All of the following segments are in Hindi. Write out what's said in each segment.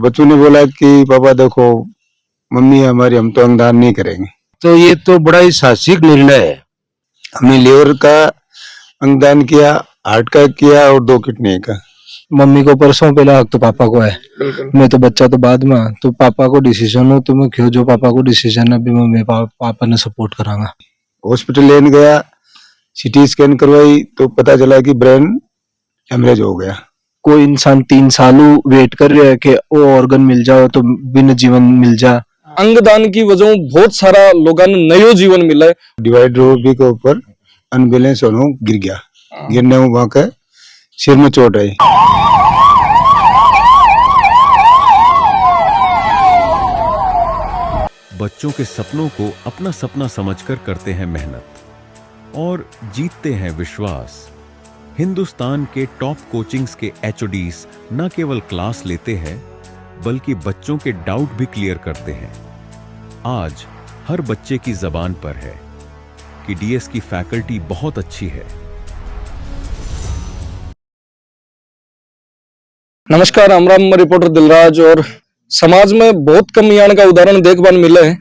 बच्चों ने बोला कि पापा देखो, मम्मी हमारी, हम तो अंगदान नहीं करेंगे। तो ये तो बड़ा ही साहसिक निर्णय है। हमने लीवर का अंगदान किया, हार्ट का किया और 2 किडनी का। मम्मी को परसों पहला हक तो पापा को है। मैं तो बच्चा तो बाद में, तो पापा को डिसीजन हो तो मैं क्यों, जो पापा को डिसीजन अभी मैं पापा ने सपोर्ट करांगा। हॉस्पिटल लेने गया, सीटी स्कैन करवाई तो पता चला कि ब्रेन हेमरेज हो गया। कोई इंसान 3 साल वेट कर रहा है कि वो ऑर्गन मिल जाओ तो बिन जीवन मिल जा। अंगदान की वजह बहुत सारा लोगों ने नयो जीवन मिला है। डिवाइड रोड के ऊपर अनबैलेंस होने गिर गया। गिरने में वहां के सिर में चोट आई। बच्चों के सपनों को अपना सपना समझकर करते हैं मेहनत और जीतते हैं विश्वास। हिंदुस्तान के टॉप कोचिंग्स के एचओडीज न केवल क्लास लेते हैं बल्कि बच्चों के डाउट भी क्लियर करते हैं। आज हर बच्चे की जबान पर है कि डीएस की फैकल्टी बहुत अच्छी है। नमस्कार, हम रिपोर्टर दिलराज। और समाज में बहुत कम यान का उदाहरण देखने मिले है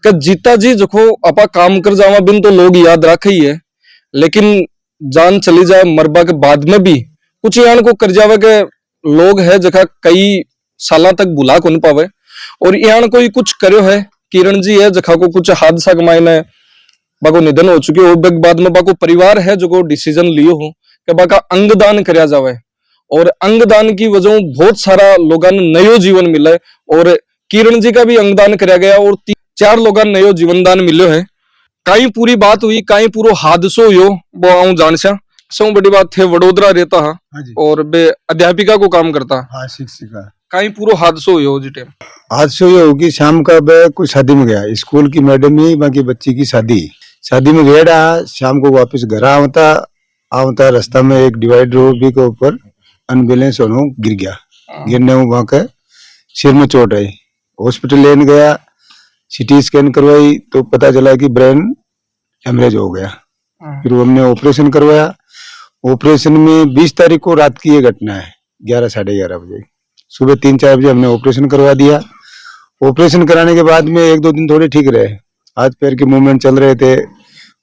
कि जीता जी जखो आपा काम कर जावा बिन तो लोग याद रखे ही है, लेकिन जान चली जाए मरबा के बाद में भी कुछ यान को कर जावे के लोग है जखा कई साल तक भुला को नहीं पावे। और यान कोई कुछ करो है, किरण जी है जखा को कुछ हादसा कमाए बाको निधन हो चुके हो, बाद में बाको परिवार है जो को डिसीजन लियो हो कि बाका अंगदान करया जावे। और अंगदान की वजह बहुत सारा लोगों ने नयो जीवन मिला है। और किरण जी का भी अंगदान कराया गया और 4 लोगों ने नयो जीवन दान मिलो है। कई पूरी बात हुई, कई पूरो हादसो हो वो आऊं जान सा। सब बड़ी बात थे, वडोदरा रहता हा और बे अध्यापिका को काम करता। हाँ, शिक्षिका। कई पूरो हादसो हो जी टाइम। हादसों ये होगी, शाम का वह कुछ शादी में गया, स्कूल की मैडम ही बाकी बच्ची की शादी में गया। शाम को वापस घर आवता रास्ता में एक डिवाइड रोड के ऊपर अनबैलेंस होने गिर गया। गिरने में वहां के सिर में चोट आई। हॉस्पिटल लेने गया, सीटी स्कैन करवाई तो पता चला कि ब्रेन हेमरेज हो गया। फिर हमने ऑपरेशन करवाया। ऑपरेशन में 20 तारीख को रात की ये घटना है, 11 साढ़े 11 बजे। सुबह 3-4 बजे हमने ऑपरेशन करवा दिया। ऑपरेशन कराने के बाद में 1-2 दिन थोड़े ठीक रहे, हाथ पैर के मूवमेंट चल रहे थे।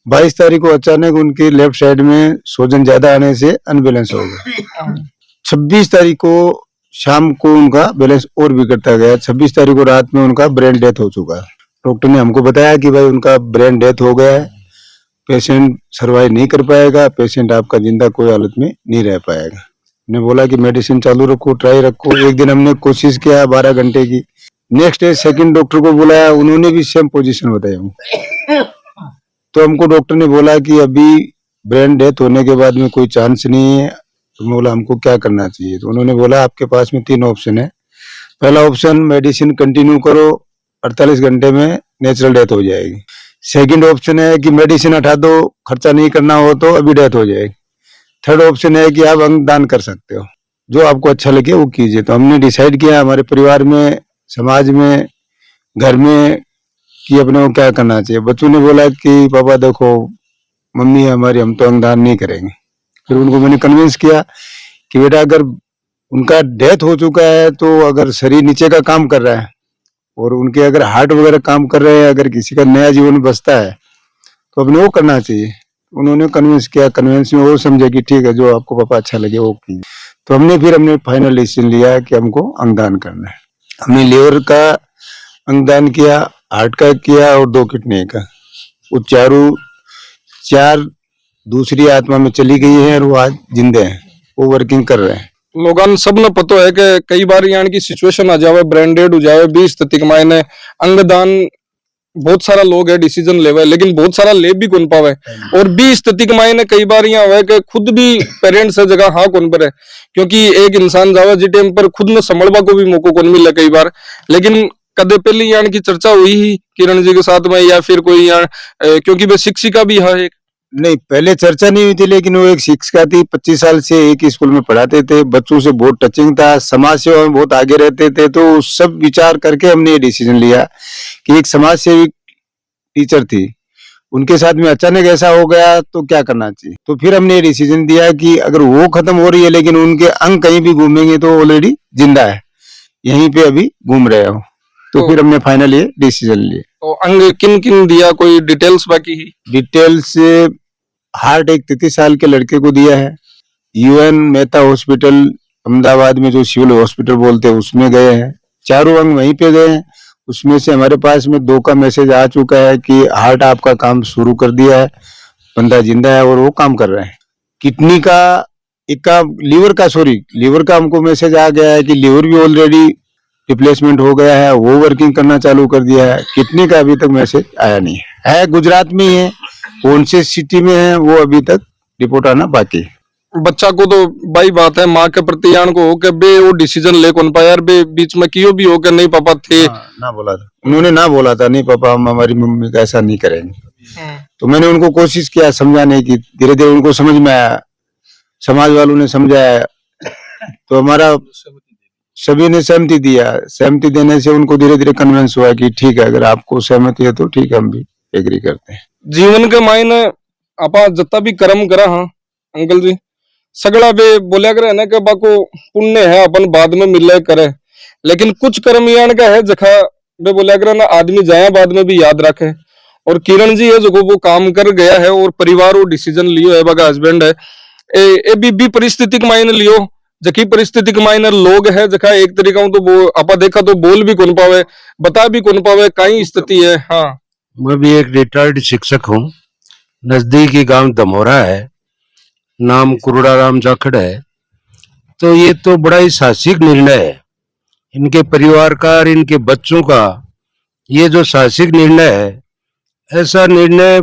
22 तारीख को अचानक उनकी लेफ्ट साइड में सूजन ज्यादा आने से अनबैलेंस हो गया। 26 तारीख को शाम को उनका बैलेंस और बिगड़ता गया। 26 तारीख को रात में उनका ब्रेन डेथ हो चुका। डॉक्टर ने हमको बताया कि भाई उनका ब्रेन डेथ हो गया है, पेशेंट सर्वाइव नहीं कर पाएगा, पेशेंट आपका जिंदा कोई हालत में नहीं रह पाएगा। ने बोला कि मेडिसिन चालू रखो, ट्राई रखो। एक दिन हमने कोशिश किया 12 घंटे की। नेक्स्ट डे सेकंड डॉक्टर को बुलाया, उन्होंने भी सेम पोजीशन बताया। तो हमको डॉक्टर ने बोला कि अभी ब्रेन डेथ होने के बाद में कोई चांस नहीं है। तो मैं बोला हमको क्या करना चाहिए। तो उन्होंने बोला आपके पास में 3 ऑप्शन है। पहला ऑप्शन, मेडिसिन कंटिन्यू करो, 48 घंटे में नेचुरल डेथ हो जाएगी। सेकंड ऑप्शन है कि मेडिसिन हटा दो, खर्चा नहीं करना हो तो अभी डेथ हो जाएगी। थर्ड ऑप्शन है कि आप अंगदान कर सकते हो, जो आपको अच्छा लगे वो कीजिए। तो हमने डिसाइड किया हमारे परिवार में, समाज में, घर में कि अपने को क्या करना चाहिए। बच्चों ने बोला कि पापा देखो, मम्मी हमारी, हम तो अंगदान नहीं करेंगे। फिर उनको मैंने कन्विंस किया कि बेटा अगर उनका डेथ हो चुका है तो अगर शरीर नीचे का काम कर रहा है और उनके अगर हार्ट वगैरह काम कर रहे हैं, अगर किसी का नया जीवन बसता है तो अपने वो करना चाहिए। उन्होंने कन्विंस किया, कन्विंस में वो समझे कि ठीक है, जो आपको पापा अच्छा लगे वो कीजिए। तो हमने फाइनल डिसीजन लिया कि हमको अंगदान करना है। हमने लीवर का अंगदान किया, हार्ट का किया और 2 किडनी का। वो 4 दूसरी आत्मा में चली गई है और वो आज जिंदे हैं, वो वर्किंग कर रहे हैं। लोगन सब ने पता है कि कई बार यान की सिचुएशन आ जावे, ब्रेन डेड हो जावे, 20 स्थिति के मायने अंगदान बहुत सारा लोग है डिसीजन लेवे, लेकिन बहुत सारा ले भी कौन पावे। और 20 स्थिति के मायने कई बार यहाँ हुआ कि खुद भी पेरेंट्स है जगह हाँ कौन पर है, क्योंकि एक इंसान जावे जिस टाइम पर खुद में संभलवा को भी मौको कौन मिले कई बार। लेकिन कदे पहली यान की चर्चा हुई ही किरण जी के साथ में, या फिर कोई यान, क्योंकि वे शिक्षिका भी है। नहीं, पहले चर्चा नहीं हुई थी, लेकिन वो एक शिक्षिका थी, 25 साल से एक ही स्कूल में पढ़ाते थे, बच्चों से बहुत टचिंग था, समाज सेवा में बहुत आगे रहते थे। तो सब विचार करके हमने ये डिसीजन लिया कि एक समाज सेवी टीचर थी, उनके साथ में अचानक ऐसा हो गया तो क्या करना चाहिए। तो फिर हमने ये डिसीजन दिया कि अगर वो खत्म हो रही है लेकिन उनके अंग कहीं भी घूमेंगे तो ऑलरेडी जिंदा है, यहीं पे अभी घूम रहे हो। तो तो- फिर हमने फाइनल ये डिसीजन लिया। तो अंग किन किन दिया, कोई डिटेल्स बाकी ही? डिटेल्स, हार्ट एक 33 साल के लड़के को दिया है। यूएन मेहता हॉस्पिटल अहमदाबाद में, जो सिविल हॉस्पिटल बोलते हैं, उसमें गए हैं। चारों अंग वहीं पे गए हैं। उसमें से हमारे पास में 2 का मैसेज आ चुका है कि हार्ट आपका काम शुरू कर दिया है, बंदा जिंदा है और वो काम कर रहा है। किडनी का, लीवर का हमको मैसेज आ गया है कि लीवर भी ऑलरेडी रिप्लेसमेंट हो गया है, वो वर्किंग करना चालू कर दिया है। किडनी का अभी तक मैसेज आया नहीं है गुजरात में ही है, कौन सी सिटी में है वो अभी तक रिपोर्ट आना बाकी है। बच्चा को तो भाई बात है माँ के प्रति यान को हो के बे वो डिसीजन ले कौन पाया यार, बे बीच में कियो भी हो के नहीं पापा थे। ना बोला था उन्होंने, ना बोला था नहीं पापा हम हमारी मम्मी का ऐसा नहीं करेंगे। तो मैंने उनको कोशिश किया समझाने की, धीरे धीरे उनको समझ में आया, समाज वालों ने समझाया, तो हमारा सभी ने सहमति दिया। सहमति देने से उनको धीरे धीरे कन्विंस हुआ कि ठीक है, अगर आपको सहमति है तो ठीक है, हम भी एग्री करते हैं। जीवन के मायने आपा जितना भी कर्म करा, हाँ अंकल जी, सगड़ा बे बोलिया करे ना कि बाको पुण्य है अपन बाद में मिले करे, लेकिन कुछ कर्म यान का है जखा बे बोलिया करे ना आदमी जाया बाद में भी याद रखे। और किरण जी है जो वो काम कर गया है और परिवार वो डिसीजन लियो है, बाका हस्बैंड है ए भी परिस्थिति के मायने लियो, जकी परिस्थिति के मायने लोग है जखा एक तरीका तो वो आपा देखा तो बोल भी कौन पावे, बता भी कौन पावे कई स्थिति है। हाँ, मैं भी एक रिटायर्ड शिक्षक हूँ। नजदीकी गांव दमोरा है, नाम कुरुड़ाराम जाखड़ है। तो ये तो बड़ा ही साहसिक निर्णय है इनके परिवार का और इनके बच्चों का। ये जो साहसिक निर्णय है, ऐसा निर्णय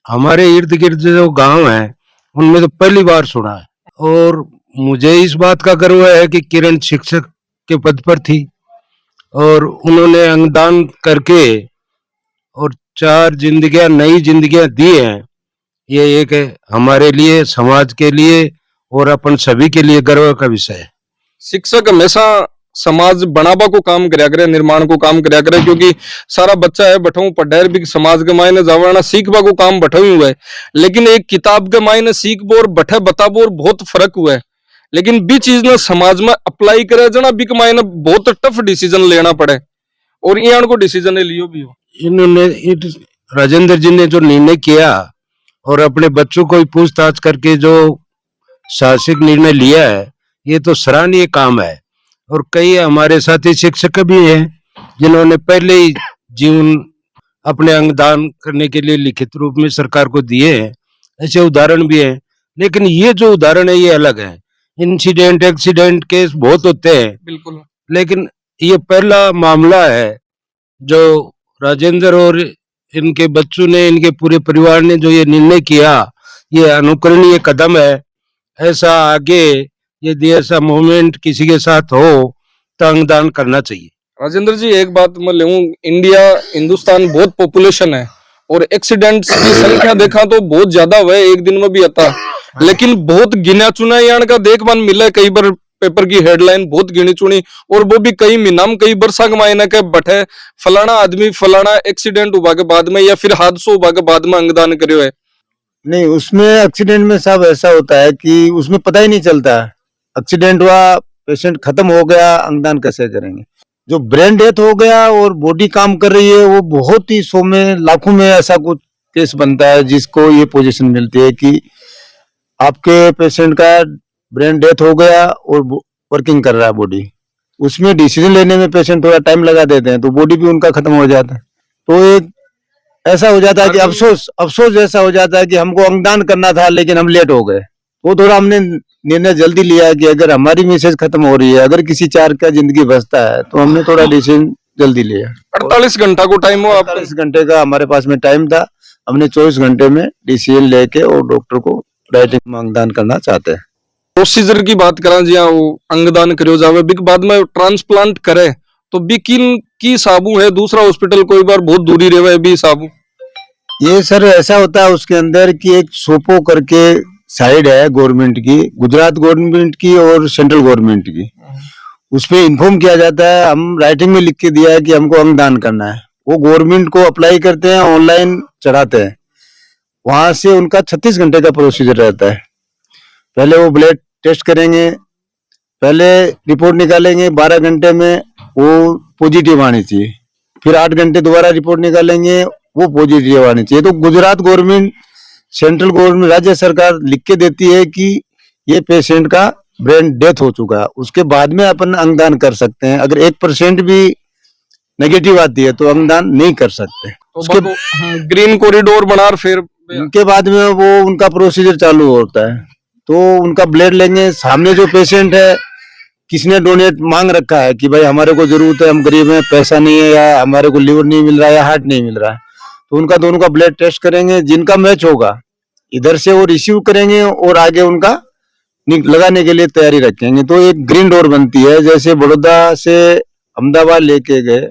हमारे इर्द गिर्द जो गांव है उनमें तो पहली बार सुना है। और मुझे इस बात का गर्व है कि किरण शिक्षक के पद पर थी और उन्होंने अंगदान करके और 4 जिंदगियां, नई जिंदगियां दी हैं। ये एक है हमारे लिए, समाज के लिए और अपन सभी के लिए गर्व का विषय है। शिक्षक हमेशा समाज बनाबा को काम करया करे, निर्माण को काम करया करे, क्योंकि सारा बच्चा है बठाऊ पढ़ेर भी समाज के मायने जावना सीखबा को काम बठाऊ हुआ है। लेकिन एक किताब के मायने सीखबो और बठे बताबो और बहुत फर्क हुआ है। लेकिन बी चीज ने समाज में अप्लाई करे जना बी के मायने बहुत टफ डिसीजन लेना पड़े, और यान को डिसीजन लियो भी हो। इन्होंने राजेंद्र जी ने जो निर्णय किया और अपने बच्चों को ही पूछताछ करके जो साहसिक निर्णय लिया है, ये तो सराहनीय काम है। और कई हमारे साथी शिक्षक भी हैं जिन्होंने पहले ही जीवन अपने अंगदान करने के लिए लिखित रूप में सरकार को दिए हैं। ऐसे उदाहरण भी हैं, लेकिन ये जो उदाहरण है ये अलग है। इंसिडेंट, एक्सीडेंट केस बहुत होते हैं, बिल्कुल, लेकिन ये पहला मामला है जो राजेंद्र और इनके बच्चों ने, इनके पूरे परिवार ने जो ये निर्णय किया, ये अनुकरणीय कदम है। ऐसा आगे यदि ऐसा मूवमेंट किसी के साथ हो तो अंगदान करना चाहिए। राजेंद्र जी एक बात मैं लेऊं, इंडिया हिंदुस्तान बहुत पॉपुलेशन है और एक्सीडेंट्स की संख्या देखा तो बहुत ज्यादा हुआ है, एक दिन में भी आता, लेकिन बहुत गिना चुना यान का देखभाल मिला है। कई बार पेपर की हेडलाइन बहुत गिनी चुनी, और वो भी कई महीना में, कई वर्षा के मायने के बठे फलाना आदमी फलाना एक्सीडेंट हुआ के बाद में या फिर हादसा हुआ के बाद में अंगदान करियो है। नहीं, उसमें एक्सीडेंट में साहब ऐसा होता है कि उसमें पता ही नहीं चलता, एक्सीडेंट हुआ, पेशेंट खत्म हो गया, अंगदान कैसे करेंगे। जो ब्रेन डेथ हो गया और बॉडी काम कर रही है, वो बहुत ही 100 में लाखों में ऐसा कुछ केस बनता है जिसको ये पोजीशन मिलती है कि आपके पेशेंट का ब्रेन डेथ हो गया और वर्किंग कर रहा है बॉडी। उसमें डिसीजन लेने में पेशेंट थोड़ा टाइम लगा देते हैं, तो बॉडी भी उनका खत्म हो जाता है। तो एक ऐसा हो जाता है कि अफसोस ऐसा हो जाता है कि हमको अंगदान करना था लेकिन हम लेट हो गए। वो थोड़ा हमने निर्णय जल्दी लिया कि अगर हमारी मिसेज खत्म हो रही है, अगर किसी 4 का जिंदगी बचता है, तो हमने थोड़ा डिसीजन जल्दी लिया। 48 घंटा को टाइम हो, 48 घंटे का हमारे पास में टाइम था, हमने 24 घंटे में डिसीजन लेके और डॉक्टर को राइटिंग में अंगदान करना चाहते हैं। प्रोसीजर की बात करा जी, वो अंगदान करियो जावे बिक बाद में ट्रांसप्लांट करे तो बिकिन की साबू है, दूसरा हॉस्पिटल कोई बार बहुत दूरी रहे भी साबू। ये सर ऐसा होता है उसके अंदर कि एक सोपो करके साइड है गवर्नमेंट की, गुजरात गवर्नमेंट की और सेंट्रल गवर्नमेंट की, उसमें इन्फॉर्म किया जाता है, हम राइटिंग में लिख के दिया है कि हमको अंगदान करना है। वो गवर्नमेंट को अप्लाई करते हैं, ऑनलाइन चढ़ाते हैं, वहां से उनका 36 घंटे का प्रोसीजर रहता है। पहले वो ब्लड टेस्ट करेंगे, पहले रिपोर्ट निकालेंगे, 12 घंटे में वो पॉजिटिव आनी चाहिए। फिर 8 घंटे दोबारा रिपोर्ट निकालेंगे, वो पॉजिटिव आनी चाहिए। तो गुजरात गवर्नमेंट, सेंट्रल गवर्नमेंट, राज्य सरकार लिख के देती है कि ये पेशेंट का ब्रेन डेथ हो चुका है, उसके बाद में अपन अंगदान कर सकते हैं। अगर 1% भी नेगेटिव आती है तो अंगदान नहीं कर सकते। उसके ग्रीन कॉरिडोर बना फिर उनके बाद में वो उनका प्रोसीजर चालू होता है। तो उनका ब्लड लेंगे, सामने जो पेशेंट है किसने डोनेट मांग रखा है कि भाई हमारे को जरूरत है, हम गरीब हैं, पैसा नहीं है, या हमारे को लिवर नहीं मिल रहा है या हार्ट नहीं मिल रहा है, तो उनका दोनों का ब्लड टेस्ट करेंगे। जिनका मैच होगा इधर से वो रिसीव करेंगे और आगे उनका लगाने के लिए तैयारी रखेंगे। तो एक ग्रीन डोर बनती है। जैसे बड़ौदा से अहमदाबाद लेके गए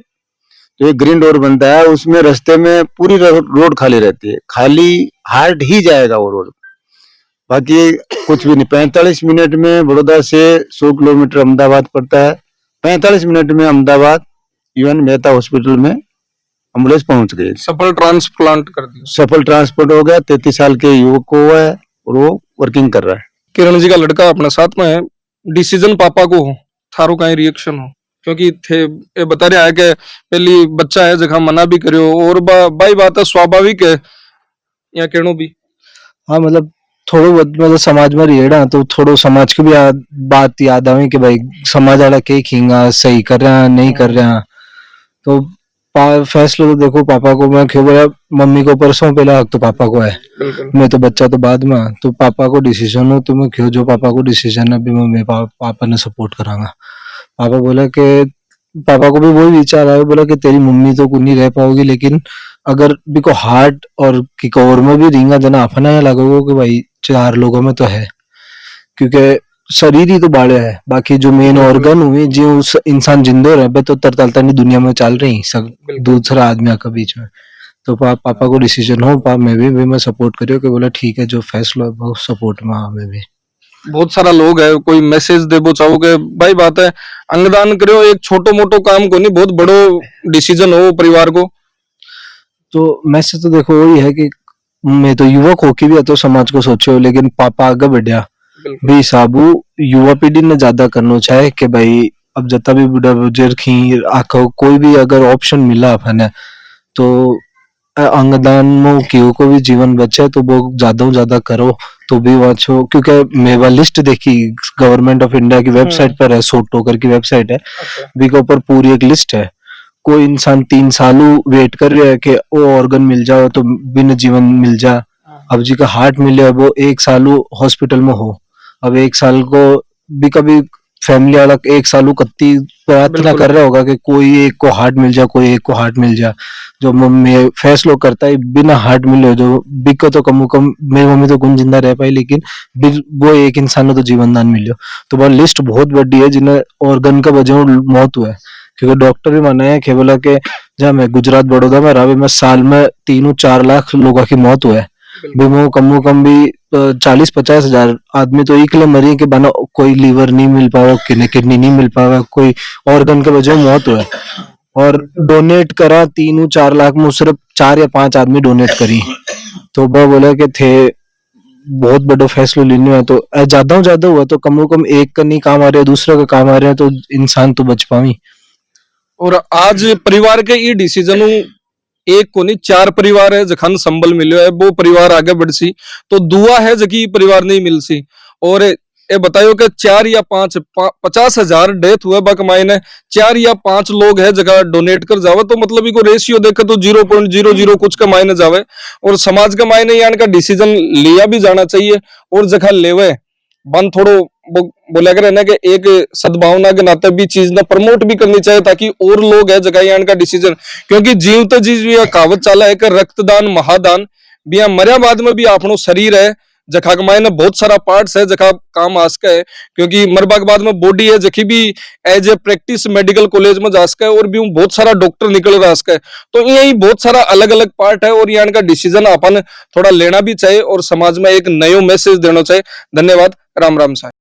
तो एक ग्रीन डोर बनता है, उसमें रास्ते में पूरी रोड खाली रहती है, खाली हार्ट ही जाएगा वो रोड, बाकी कुछ भी नहीं। 45 मिनट में बड़ौदा से 100 किलोमीटर अहमदाबाद पड़ता है, 45 मिनट में अहमदाबाद UN मेहता हॉस्पिटल में एम्बुलेंस पहुंच गई। सफल ट्रांसप्लांट कर दिया, सफल ट्रांसपोर्ट हो गया। 33 साल के युवक को हुआ है और वो वर्किंग कर रहा है। किरण जी का लड़का अपने साथ में है, डिसीजन पापा को हो, थारो का रिएक्शन हो, क्योंकि थे ये बता रहा है कि पहली बच्चा है जगह मना भी करो और बाई बात है, स्वाभाविक है या कहनो भी। हाँ मतलब थोड़ा बहुत मतलब समाज में रेड़ा तो थोड़ो समाज की भी बात याद आवे कि भाई समाज वाला के खींगा सही कर रहा नहीं कर रहा। तो फैसला तो देखो पापा को, मैं क्यों बोला मम्मी को परसों पहला हक तो पापा को है, मैं तो बच्चा तो बाद में। तो पापा को डिसीजन हो तो मैं क्यों जो पापा को डिसीजन है अभी मैं पापा ने सपोर्ट करांगा। पापा बोला कि पापा को भी वही विचार आया, बोला कि तेरी मम्मी तो कुछ नहीं रह पाओगी, लेकिन अगर भी को हार्ट और की कवर में भी रिंगा देना अपना यहाँ लगेगा कि भाई 4 लोगों में तो है, क्योंकि शरीर ही तो बाड़े है, बाकी जो मेन ऑर्गन हुए जो इंसान जिंदो रहे तो तरतलता नहीं दुनिया में चल रही सब दूसरा आदमी के बीच में। तो पापा को डिसीजन हो मैं सपोर्ट करियो कि बोला ठीक है जो फैसला वो सपोर्ट में मैं भी। बहुत सारा लोग है, कोई मैसेज देबो चाहोगे भाई? बात है अंगदान करो, एक छोटो मोटो काम को नहीं, बहुत बड़ो डिसीजन हो परिवार को। तो मैसेज तो देखो वही है कि मैं तो युवक होके भी तो समाज को सोचो, लेकिन पापा आगे बढ़िया भी साबू युवा पीढ़ी ने ज्यादा करना चाहे कि भाई अब जता भी बुढ़ा बुजुर्ग खीर आखो कोई भी अगर ऑप्शन मिला अपन तो अंगदान में क्यों को भी जीवन बचे तो वो ज्यादा करो तो भी वाचो। क्योंकि मैं वो लिस्ट देखी गवर्नमेंट ऑफ इंडिया की वेबसाइट पर है, सोट टोकर की वेबसाइट है, भी के ऊपर पूरी एक लिस्ट है। कोई इंसान 3 सालों वेट कर रहा है कि वो ऑर्गन मिल जाओ तो बिन जीवन मिल जा। अब जी का हार्ट मिले वो 1 सालों हॉस्पिटल में हो, अब 1 साल को भी कभी फैमिली वाला 1 सालों कत्ती प्रार्थना कर रहा होगा कि कोई एक को हार्ट मिल जा, कोई एक को हार्ट मिल जा। जो मम्मी फैसलो करता है बिना हार्ट मिले जो बिको तो कम मेरी मम्मी तो कौन जिंदा रह पाई, लेकिन वो एक इंसान को तो जीवन दान मिलो। तो वो लिस्ट बहुत बड़ी है जिन्हें ऑर्गन का वजह मौत हुआ है, क्योंकि डॉक्टर भी माना है कि बोला कि जहाँ मैं गुजरात बड़ौदा में रहा मैं साल में 3-4 लाख लोगों की मौत हुआ है, कम भी 40-50 हजार आदमी तो एक मरी के बना कोई लीवर नहीं मिल पावा, किडनी नहीं मिल पावा, कोई ऑर्गन के वजह मौत हुआ है। और डोनेट करा 3-4 लाख में सिर्फ 4 या 5 आदमी डोनेट करी। तो वो बोला कि थे बहुत बड़ा फैसला लेने है तो ज्यादा हुआ तो कम से कम एक का नहीं काम आ रहा है दूसरा का काम आ रहा है तो इंसान तो बच पावी। और आज परिवार के ये डिसीजन एक को नहीं 4 परिवार है जखन संबल मिलो है वो परिवार आगे बढ़ सी, तो दुआ है जकी परिवार नहीं मिल सी। और ये बतायो कि 4 या 5 50 हजार डेथ हुए बकमाई ने 4 या 5 लोग है जगह डोनेट कर जावे, तो मतलब इको रेशियो देखे तो 0.00 कुछ का मायने जावे। और समाज का मायने यानी का डिसीजन लिया भी जाना चाहिए और जगह लेवे बन थोड़ो बोला करे ना कि एक सद्भावना के नाते भी चीज ना प्रमोट भी करनी चाहिए ताकि और लोग है जगह यान का डिसीजन, क्योंकि जीव तो जीव यह कहावत चाला है कि रक्तदान महादान बिया मरिया बाद में भी आपनो शरीर है जखा के मायने बहुत सारा पार्ट्स है जखा काम आसका है, क्योंकि मरबा के बाद में बॉडी है जखी भी as a practice medical college में जासका है और भी बहुत सारा डॉक्टर निकल रहा है। तो यही बहुत सारा अलग अलग पार्ट है और यान का डिसीजन अपन थोड़ा लेना भी चाहिए और समाज में एक नयो मैसेज देना चाहिए। धन्यवाद। राम राम साहब।